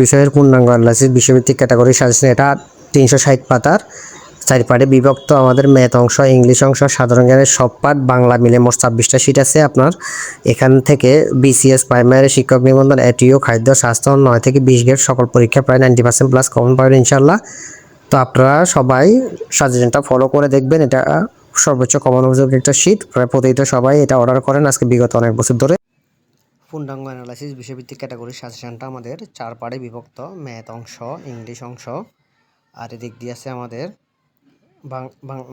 বিষয়ের পূর্ণাঙ্গ অ্যানালাইসিস বিষয়ভিত্তিক ক্যাটাগরি সাজেশন। এটা 360 পাতার 4 পার্টে বিভক্ত। আমাদের ম্যাথ অংশ, ইংলিশ অংশ, সাধারণ জ্ঞানের সব পার্ট, বাংলা মিলে মোট 26টা শিট আছে আপনার। এখান থেকে বিসিএস প্রাইমারি শিক্ষক নিবন্ধন, এটিও, খাদ্য, স্বাস্থ্য 9 থেকে 20 গ্রেড সকল পরীক্ষা প্রায় 90% প্লাস কমন পাবেন ইনশাল্লাহ। তো আপনারা সবাই সাজেশনটা ফলো করে দেখবেন। এটা সর্বোচ্চ কমন উপযোগী একটা শিট, প্রায় প্রতিটা সবাই এটা অর্ডার করেন আজকে বিগত অনেক বছর ধরে। পূর্ণাঙ্গ অ্যানালাইসিস বিষয়ভিত্তিক ক্যাটাগরি সাজেশনটা আমাদের 4 পার্টে বিভক্ত। ম্যাথ অংশ, ইংলিশ অংশ, আর এদিক দিয়ে আছে আমাদের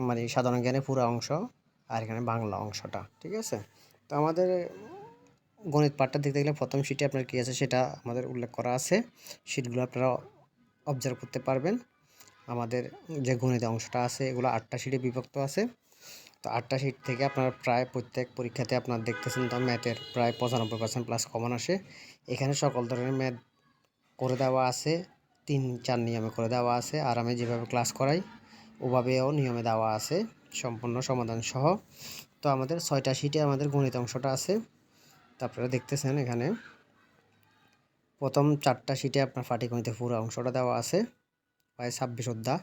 মানে সাধারণ জ্ঞানের পুরো অংশ, আর এখানে বাংলা অংশটা, ঠিক আছে। তো আমাদের গণিত পার্টটা দেখতে গেলে প্রথম শিটে আপনার কী আছে সেটা আমাদের উল্লেখ করা আছে। শিটগুলো আপনারা অবজার্ভ করতে পারবেন। আমাদের যে গণিত অংশটা আছে এগুলো 8টা শিটে বিভক্ত আছে। তো 8টা শিট থেকে আপনার প্রায় প্রত্যেক পরীক্ষাতে আপনার দেখতেছেন তো ম্যাথের প্রায় 95% প্লাস কমন আসে। এখানে সকল ধরনের ম্যাথ করে দেওয়া আছে, 3-4 নিয়মে করে দেওয়া আছে। আর আমি যেভাবে ক্লাস করাই ওভাবেও নিয়মে দেওয়া আছে, সম্পূর্ণ সমাধান সহ। তো আমাদের 6টা শিটে আমাদের গণিত অংশটা আছে। তো আপনারা দেখতেছেন এখানে প্রথম 4টা শিটে আপনার পাটিগণিতের পুরো অংশটা দেওয়া আছে, প্রায় 26 অধ্যায়।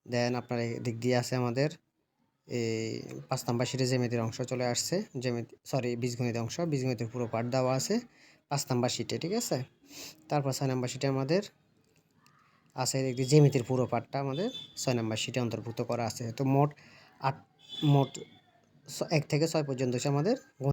দেন আপনার দিক দিয়ে আছে আমাদের এই 5 নাম্বার শিটে জ্যামিতির অংশ চলে আসছে, বীজগণিত অংশ, বীজগণিতের পুরো পার্ট দেওয়া আছে 5 নাম্বার শিটে, ঠিক আছে। তারপর 6 নাম্বার শিটে আমাদের আছে একটি জ্যামিতির পুরো পার্টটা আমাদের 6 নাম্বার শিটে অন্তর্ভুক্ত করা আছে। তো মোট 1 থেকে 6 পর্যন্ত হচ্ছে আমাদের